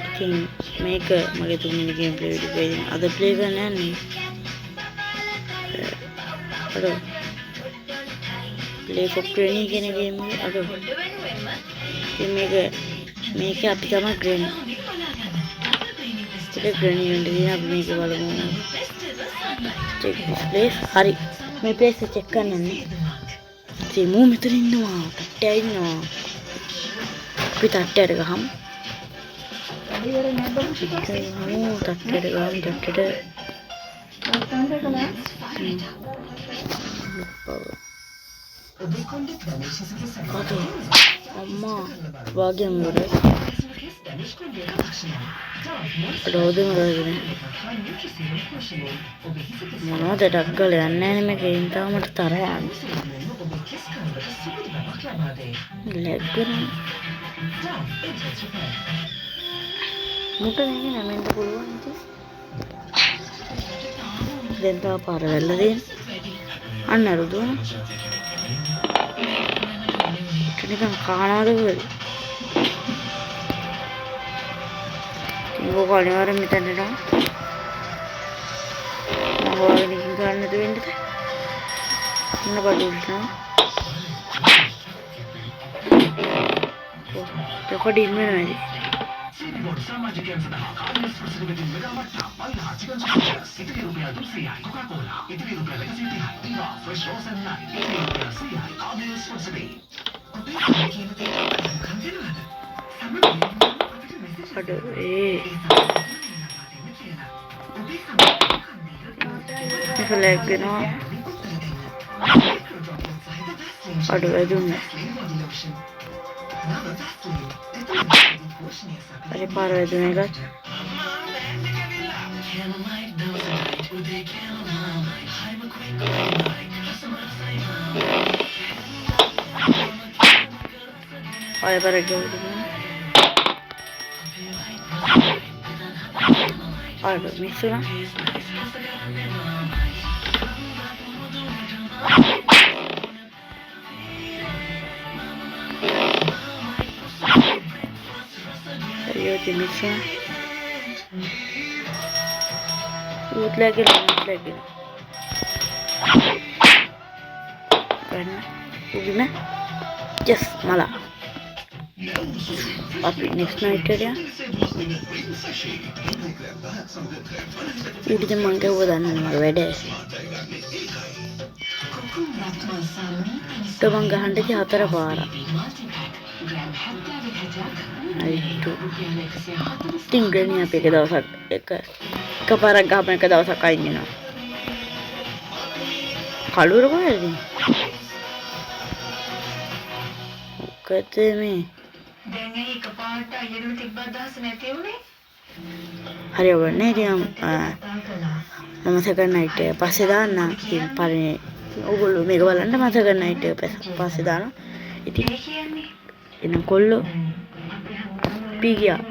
ඉතින් මේක මගේ තුන්වෙනි ගේම් ප්ලේ වීඩියෝ එකේ අද ප්ලේ කරන්න යන්නේ. අර ප්ලේ ෆොර් ග්‍රැනි කියන ගේම් එක. අර ඉතින් මේක අපි තමයි ග්‍රැනි. ඒක ග්‍රැනි වෙන්න දින අපි මේක බලමු. චෙක් ප්ලේස් හරි. මේ ප්ලේස් එක චෙක් කරන්න යන්නේ. ඉතින් මූ මෙතන ඉන්නවා. තට්ටේ ඉන්නවා. අපි තට්ටේට ගහමු. තට්ටේට ගහමු. තට්ටේට අම්මා වාගෙන් වල රෝදෙම රෝදෙම මොනවද ඩක්කල යන්නේ නැහැ මේකේ ඉන්නවා මට තරහ යන්නේ ලැග් කරන මොකද මේක නමෙන්ද පුළුවන් ඉතින් දැන් තා පාර වෙල්ල දෙන්න අන්න රුදුන නිකන් කානාද වෙල ඉතින් අනිවාර්යෙන් මෙතනට මම ඔයාලගෙන් ගන්නද වෙන්නද මොන බඩුල්නා දෙකොඩින් වෙනවද සමාජිකයන් සඳහා කාර්ය ස්පර්ශකකින් මෙගාවට් පල්හා සිටින රුපියල් 200යි කොකාකෝලා ඉතිරි රුපියල් 130යි ඊවා ෆ්‍රෙෂ් රෝස් ඇන්ඩ් නයි ඉතිරි රුපියල් 100යි කාර්ය ස්පර්ශකේ අඩෝ ඒක ලැග් වෙනවා අඩෝ එදුන්නේ අර පාර වෙදුන එකත් ආයෙ පාර ගිහින් ආයෙ මිස්සුනා Yo missing. Look like it. Karena, just malah. Tapi next night ya. Udah jam mangga udah nanya beda. Tuh mangga hande jatuh parah. Itu tinggalnya apa kita usah keparang kapan kita usah kainnya kalau apa ini ketemu hari apa nih dia second night pas sedana paling ugulu mega balanda second night pas sedana itu ini kollo pigia